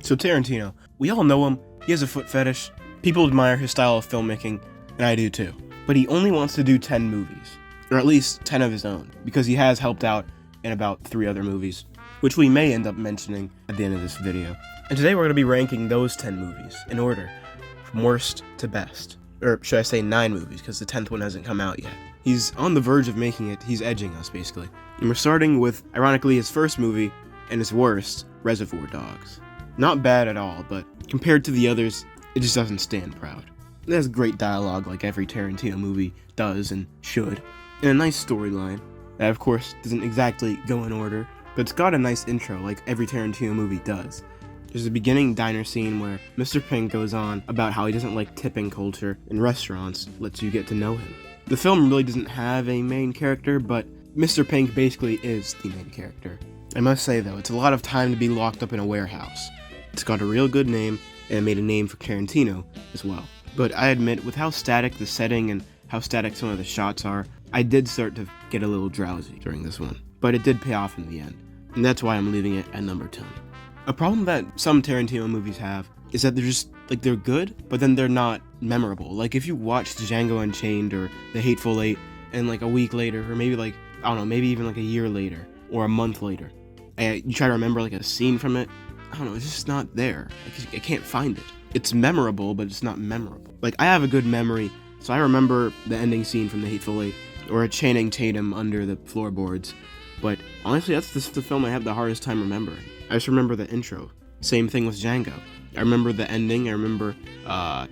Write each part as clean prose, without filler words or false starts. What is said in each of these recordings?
So Tarantino, we all know him, he has a foot fetish, people admire his style of filmmaking, and I do too. But he only wants to do 10 movies, or at least 10 of his own, because he has helped out in about 3 other movies, which we may end up mentioning at the end of this video. And today we're going to be ranking those 10 movies in order, from worst to best. Or should I say 9 movies, because the 10th one hasn't come out yet. He's on the verge of making it, he's edging us basically. And we're starting with, ironically, his first movie, and his worst, Reservoir Dogs. Not bad at all, but compared to the others, it just doesn't stand proud. It has great dialogue like every Tarantino movie does and should, and a nice storyline that of course doesn't exactly go in order, but it's got a nice intro like every Tarantino movie does. There's a beginning diner scene where Mr. Pink goes on about how he doesn't like tipping culture in restaurants, lets you get to know him. The film really doesn't have a main character, but Mr. Pink basically is the main character. I must say though, it's a lot of time to be locked up in a warehouse. It's got a real good name, and it made a name for Tarantino as well. But I admit, with how static the setting and how static some of the shots are, I did start to get a little drowsy during this one. But it did pay off in the end, and that's why I'm leaving it at number 10. A problem that some Tarantino movies have is that they're just, like, they're good, but then they're not memorable. Like, if you watch Django Unchained or The Hateful Eight, and like a week later, or maybe like, I don't know, maybe even like a year later, or a month later, and you try to remember like a scene from it, I don't know, it's just not there. Like, I can't find it. It's memorable, but it's not memorable. Like, I have a good memory, so I remember the ending scene from The Hateful Eight, or Channing Tatum under the floorboards, but honestly, that's the film I have the hardest time remembering. I just remember the intro. Same thing with Django. I remember the ending, I remember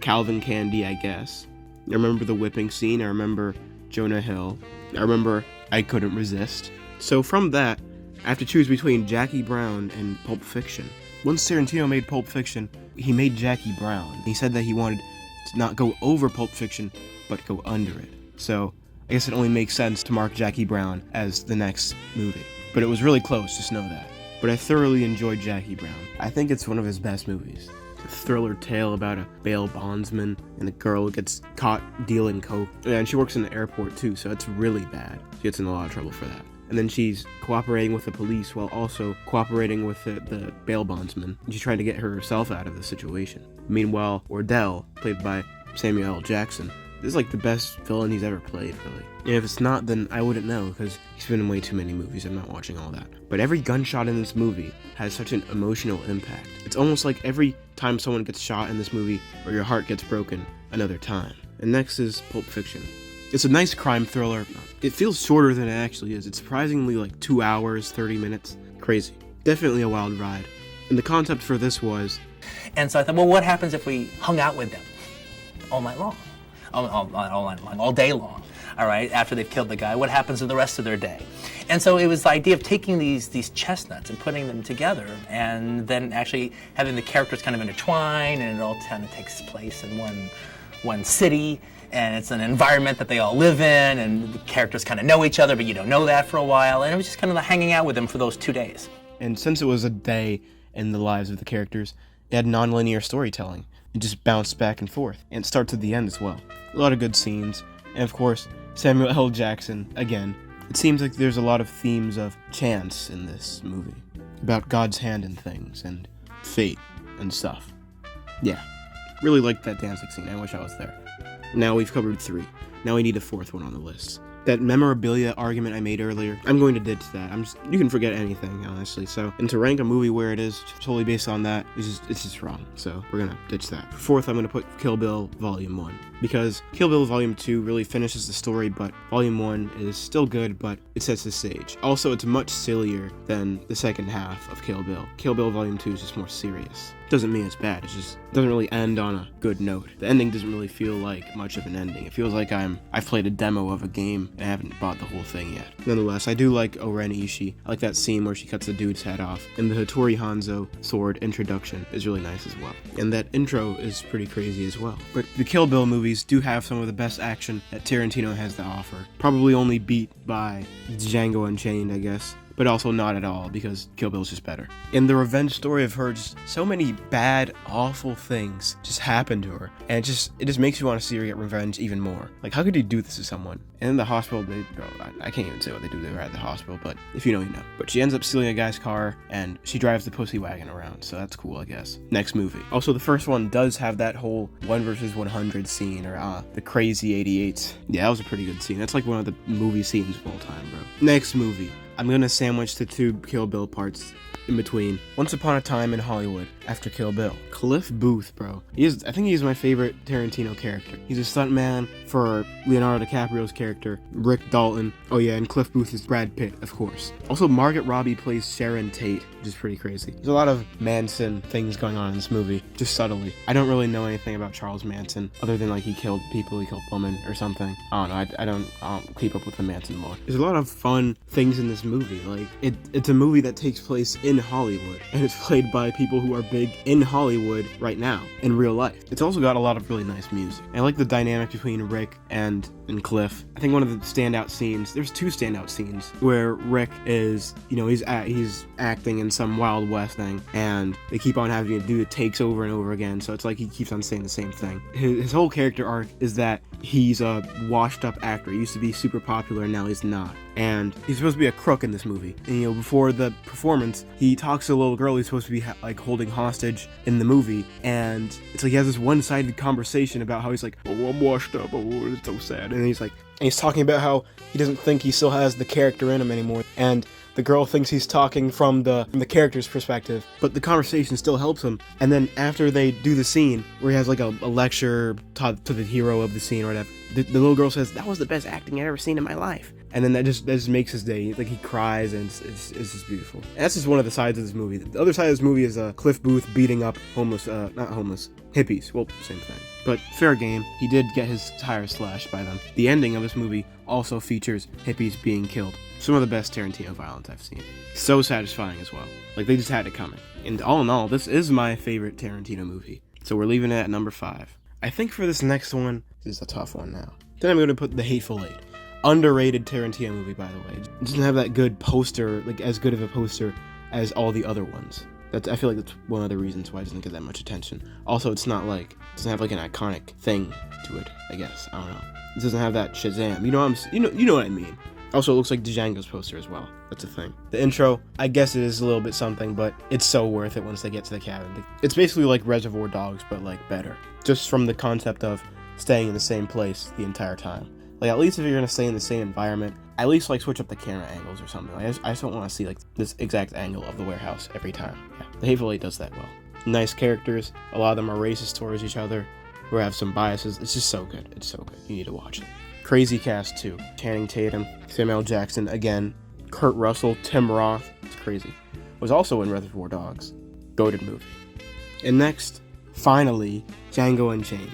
Calvin Candy, I guess. I remember the whipping scene, I remember Jonah Hill. I remember I Couldn't Resist. So from that, I have to choose between Jackie Brown and Pulp Fiction. Once Tarantino made Pulp Fiction, he made Jackie Brown. He said that he wanted to not go over Pulp Fiction, but go under it. So I guess it only makes sense to mark Jackie Brown as the next movie. But it was really close, just know that. But I thoroughly enjoyed Jackie Brown. I think it's one of his best movies. It's a thriller tale about a bail bondsman and a girl gets caught dealing coke. And she works in the airport too, so it's really bad. She gets in a lot of trouble for that. And then she's cooperating with the police while also cooperating with the bail bondsman. She's trying to get herself out of the situation. Meanwhile, Ordell, played by Samuel L. Jackson, this is like the best villain he's ever played, really. And if it's not, then I wouldn't know, because he's been in way too many movies. I'm not watching all that. But every gunshot in this movie has such an emotional impact. It's almost like every time someone gets shot in this movie, or your heart gets broken another time. And next is Pulp Fiction. It's a nice crime thriller. It feels shorter than it actually is. It's surprisingly like 2 hours, 30 minutes. Crazy. Definitely a wild ride. And the concept for this was... And so I thought, well, what happens if we hung out with them all night long? All night long, all day long, all right, after they've killed the guy, what happens in the rest of their day? And so it was the idea of taking these chestnuts and putting them together and then actually having the characters kind of intertwine, and it all kind of takes place in one city, and it's an environment that they all live in, and the characters kind of know each other, but you don't know that for a while, and it was just kind of hanging out with them for those 2 days. And since it was a day in the lives of the characters, it had non-linear storytelling. It just bounced back and forth, and it starts at the end as well. A lot of good scenes, and of course, Samuel L. Jackson, again. It seems like there's a lot of themes of chance in this movie, about God's hand in things, and fate, and stuff. Yeah, really liked that dancing scene, I wish I was there. Now we've covered 3. Now we need a 4th one on the list. That memorabilia argument I made earlier, I'm going to ditch that. You can forget anything, honestly. And to rank a movie where it is totally based on that, it's just wrong. So we're gonna ditch that. For 4th, I'm gonna put Kill Bill Volume 1. Because Kill Bill Volume 2 really finishes the story, but Volume 1 is still good, but it sets the stage. Also, it's much sillier than the second half of Kill Bill. Kill Bill Volume 2 is just more serious. Doesn't mean it's bad, it just doesn't really end on a good note. The ending doesn't really feel like much of an ending. It feels like I've played a demo of a game and I haven't bought the whole thing yet. Nonetheless, I do like Oren Ishii. I like that scene where she cuts the dude's head off, and the Hattori Hanzo sword introduction is really nice as well. And that intro is pretty crazy as well. But the Kill Bill movies do have some of the best action that Tarantino has to offer. Probably only beat by Django Unchained, I guess. but also not at all because Kill Bill's just better. In the revenge story of her, just so many bad, awful things just happen to her, and it just makes you want to see her get revenge even more. Like, how could you do this to someone? And in the hospital, I can't even say what they do to her at the hospital, but if you know, you know. But she ends up stealing a guy's car, and she drives the pussy wagon around, so that's cool, I guess. Next movie. Also, the first one does have that whole 1 versus 100 scene, or the crazy 88. Yeah, that was a pretty good scene. That's like one of the movie scenes of all time, bro. Next movie. I'm gonna sandwich the 2 Kill Bill parts in between. Once Upon a Time in Hollywood, after Kill Bill. Cliff Booth, bro. I think he's my favorite Tarantino character. He's a stuntman for Leonardo DiCaprio's character, Rick Dalton. Oh yeah, and Cliff Booth is Brad Pitt, of course. Also, Margaret Robbie plays Sharon Tate, which is pretty crazy. There's a lot of Manson things going on in this movie, just subtly. I don't really know anything about Charles Manson, other than like he killed people, he killed women or something. I don't know, I don't keep up with the Manson lore. There's a lot of fun things in this movie. Like, it's a movie that takes place in Hollywood, and it's played by people who are big in Hollywood right now, in real life. It's also got a lot of really nice music. I like the dynamic between Rick and Cliff. I think one of the standout scenes, there's 2 standout scenes, where Rick is, you know, he's acting in some Wild West thing, and they keep on having to do the takes over and over again, so it's like he keeps on saying the same thing. His whole character arc is that he's a washed up actor. He used to be super popular, and now he's not. And he's supposed to be a crook in this movie. And, you know, before the performance, he talks to a little girl he's supposed to be like holding hostage in the movie, and it's like he has this one-sided conversation about how he's like, oh, I'm washed up, oh, it's so sad. And he's talking about how he doesn't think he still has the character in him anymore, and the girl thinks he's talking from the character's perspective, but the conversation still helps him. And then after they do the scene where he has like a lecture to the hero of the scene or whatever, the little girl says, that was the best acting I've ever seen in my life. And then that just makes his day. Like, he cries, and it's just beautiful. And that's just one of the sides of this movie. The other side of this movie is Cliff Booth beating up hippies. Well, same thing. But fair game. He did get his tires slashed by them. The ending of this movie also features hippies being killed. Some of the best Tarantino violence I've seen. So satisfying as well. Like, they just had it coming. And all in all, this is my favorite Tarantino movie. So we're leaving it at number 5. I think for this next one, this is a tough one now. Then I'm going to put The Hateful Eight. Underrated Tarantino movie, by the way. It doesn't have that good poster, like as good of a poster as all the other ones. I feel like that's one of the reasons why it doesn't get that much attention. Also, it doesn't have like an iconic thing to it, I guess. I don't know. It doesn't have that Shazam. You know what I mean. Also, it looks like Django's poster as well. That's a thing. The intro, I guess it is a little bit something, but it's so worth it once they get to the cabin. It's basically like Reservoir Dogs, but like better. Just from the concept of staying in the same place the entire time. Like, at least if you're gonna stay in the same environment, at least like switch up the camera angles or something. Like, I just don't want to see like this exact angle of the warehouse every time. Yeah, The Hateful Eight does that well. Nice characters. A lot of them are racist towards each other, or have some biases. It's just so good. It's so good. You need to watch it. Crazy cast too. Channing Tatum, Samuel L. Jackson again, Kurt Russell, Tim Roth. It's crazy. Was also in Reservoir Dogs. Goated movie. And next, finally, Django Unchained.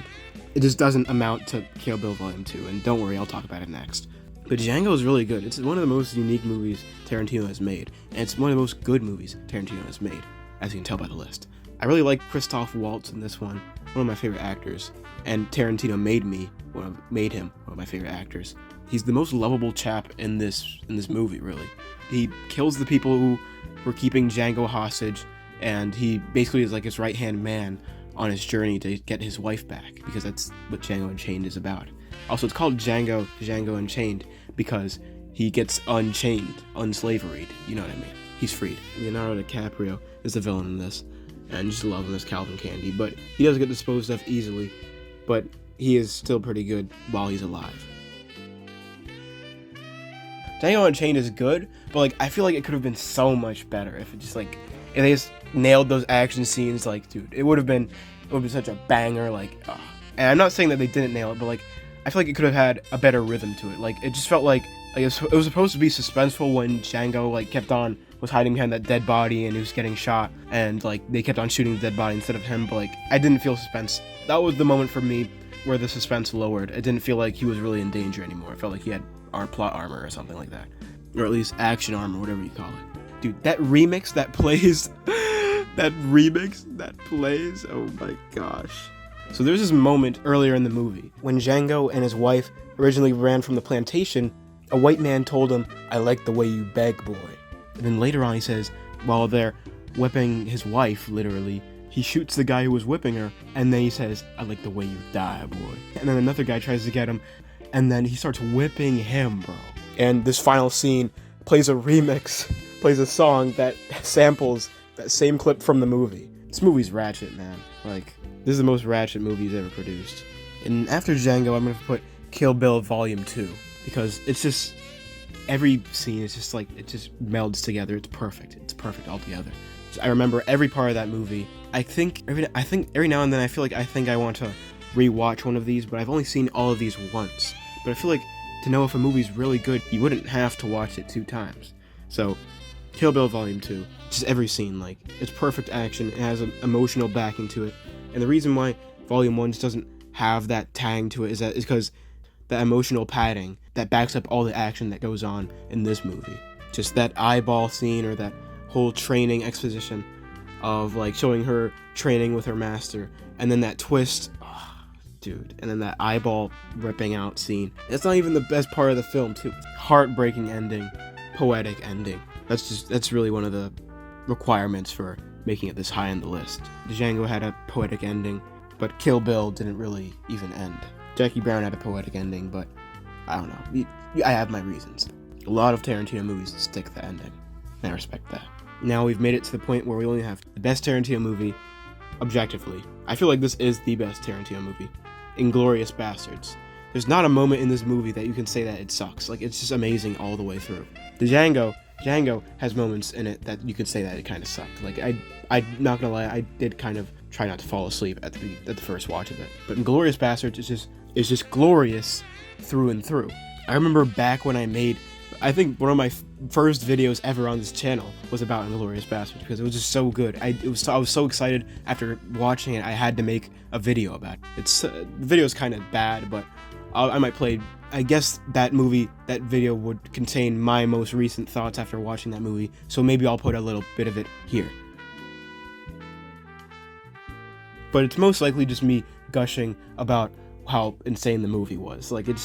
It just doesn't amount to Kill Bill Volume 2, and don't worry, I'll talk about it next. But Django is really good. It's one of the most unique movies Tarantino has made, and it's one of the most good movies Tarantino has made, as you can tell by the list. I really like Christoph Waltz in this one of my favorite actors, and Tarantino made him one of my favorite actors. He's the most lovable chap in this movie, really. He kills the people who were keeping Django hostage, and he basically is like his right-hand man on his journey to get his wife back, because that's what Django Unchained is about. Also, it's called Django Unchained because he gets unslaveried, you know what I mean? He's freed. Leonardo DiCaprio is the villain in this, and just love him as Calvin Candy, but he does get disposed of easily, but he is still pretty good while he's alive. Django Unchained is good, but like, I feel like it could have been so much better if they just nailed those action scenes. Like, dude, it would have been such a banger. Like, and I'm not saying that they didn't nail it, but like, I feel like it could have had a better rhythm to it. Like, it just felt like it was supposed to be suspenseful when Django was hiding behind that dead body and he was getting shot, and like they kept on shooting the dead body instead of him. But like, I didn't feel suspense. That was the moment for me where the suspense lowered. It didn't feel like he was really in danger anymore. It felt like he had our plot armor or something like that, or at least action armor, whatever you call it. Dude, that remix that plays, oh my gosh. So there's this moment earlier in the movie when Django and his wife originally ran from the plantation. A white man told him, "I like the way you beg, boy." And then later on he says, while they're whipping his wife, literally, he shoots the guy who was whipping her, and then he says, "I like the way you die, boy." And then another guy tries to get him, and then he starts whipping him, bro. And this final scene plays a song that samples that same clip from the movie. This movie's ratchet, man. Like, this is the most ratchet movie he's ever produced. And after Django, I'm gonna put Kill Bill Volume 2, because it's just, every scene is just like, it just melds together. It's perfect altogether. I remember every part of that movie. I think every now and then I think I want to rewatch one of these, but I've only seen all of these once. But I feel like to know if a movie's really good, you wouldn't have to watch it 2 times. So, Kill Bill Volume 2, just every scene, like, it's perfect action, it has an emotional backing to it. And the reason why Volume 1 just doesn't have that tang to it is because the emotional padding that backs up all the action that goes on in this movie. Just that eyeball scene, or that whole training exposition of, like, showing her training with her master, and then that twist, oh, dude, and then that eyeball ripping out scene. It's not even the best part of the film, too. Heartbreaking ending, poetic ending. That's really one of the requirements for making it this high on the list. Django had a poetic ending, but Kill Bill didn't really even end. Jackie Brown had a poetic ending, but I don't know. I have my reasons. A lot of Tarantino movies stick the ending, and I respect that. Now we've made it to the point where we only have the best Tarantino movie, objectively. I feel like this is the best Tarantino movie. Inglourious Basterds. There's not a moment in this movie that you can say that it sucks. Like, it's just amazing all the way through. Django has moments in it that you could say that it kind of sucked. Like, I'm not gonna lie, I did kind of try not to fall asleep at the first watch of it. But Inglourious Basterds is just glorious through and through. I remember back when I think one of my first videos ever on this channel was about Inglourious Basterds, because it was just so good. I was so excited after watching it, I had to make a video about it. The video's kind of bad, but I might play. I guess that video would contain my most recent thoughts after watching that movie, so maybe I'll put a little bit of it here. But it's most likely just me gushing about how insane the movie was. Like, it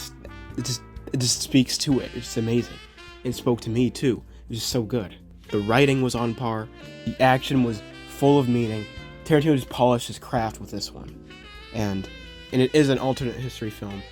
just speaks to it. It's amazing. It spoke to me too. It was just so good. The writing was on par. The action was full of meaning. Tarantino just polished his craft with this one. And it is an alternate history film.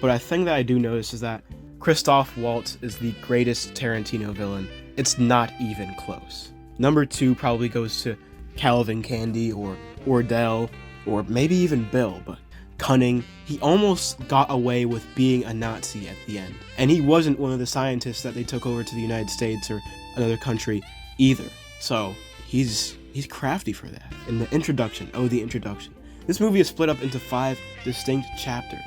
But a thing that I do notice is that Christoph Waltz is the greatest Tarantino villain. It's not even close. Number 2 probably goes to Calvin Candy or Ordell, or maybe even Bill, but cunning. He almost got away with being a Nazi at the end. And he wasn't one of the scientists that they took over to the United States or another country either. So he's crafty for that. And the introduction. This movie is split up into 5 distinct chapters.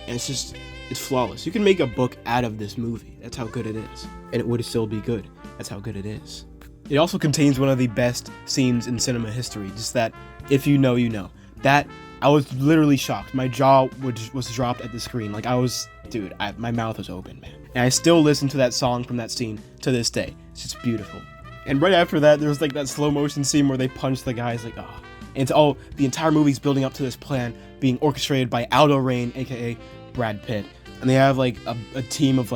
And it's flawless. You can make a book out of this movie. That's how good it is. And it would still be good. That's how good it is. It also contains one of the best scenes in cinema history. Just that, if you know, you know. That, I was literally shocked. My jaw was dropped at the screen. Like, my mouth was open, man. And I still listen to that song from that scene to this day. It's just beautiful. And right after that, there's like that slow motion scene where they punch the guys, like, oh. And the entire movie's building up to this plan being orchestrated by Aldo Raine, aka Brad Pitt. And they have like a team of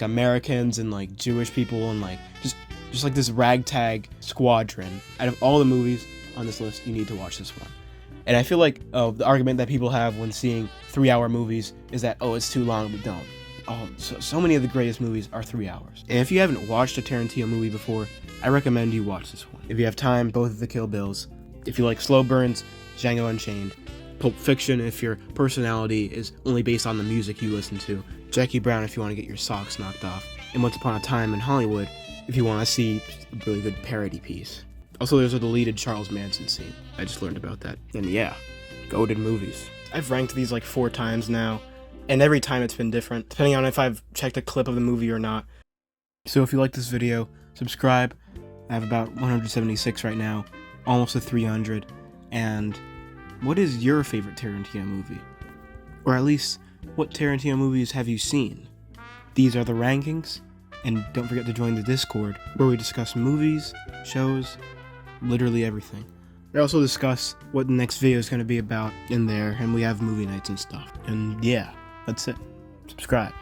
Americans and like Jewish people and like just like this ragtag squadron. Out of all the movies on this list, you need to watch this one. And I feel like the argument that people have when seeing 3-hour movies is that, oh, it's too long, but don't. So many of the greatest movies are 3 hours. And if you haven't watched a Tarantino movie before, I recommend you watch this one. If you have time, both of the Kill Bills. If you like slow burns, Django Unchained. Pulp Fiction if your personality is only based on the music you listen to. Jackie Brown if you want to get your socks knocked off. And Once Upon a Time in Hollywood if you want to see a really good parody piece. Also, there's a deleted Charles Manson scene. I just learned about that. And yeah, goated movies. I've ranked these like 4 times now, and every time it's been different, depending on if I've checked a clip of the movie or not. So if you like this video, subscribe. I have about 176 right now, almost to 300. And what is your favorite Tarantino movie? Or at least, what Tarantino movies have you seen? These are the rankings, and don't forget to join the Discord, where we discuss movies, shows, literally everything. We also discuss what the next video is going to be about in there, and we have movie nights and stuff. And yeah, that's it. Subscribe.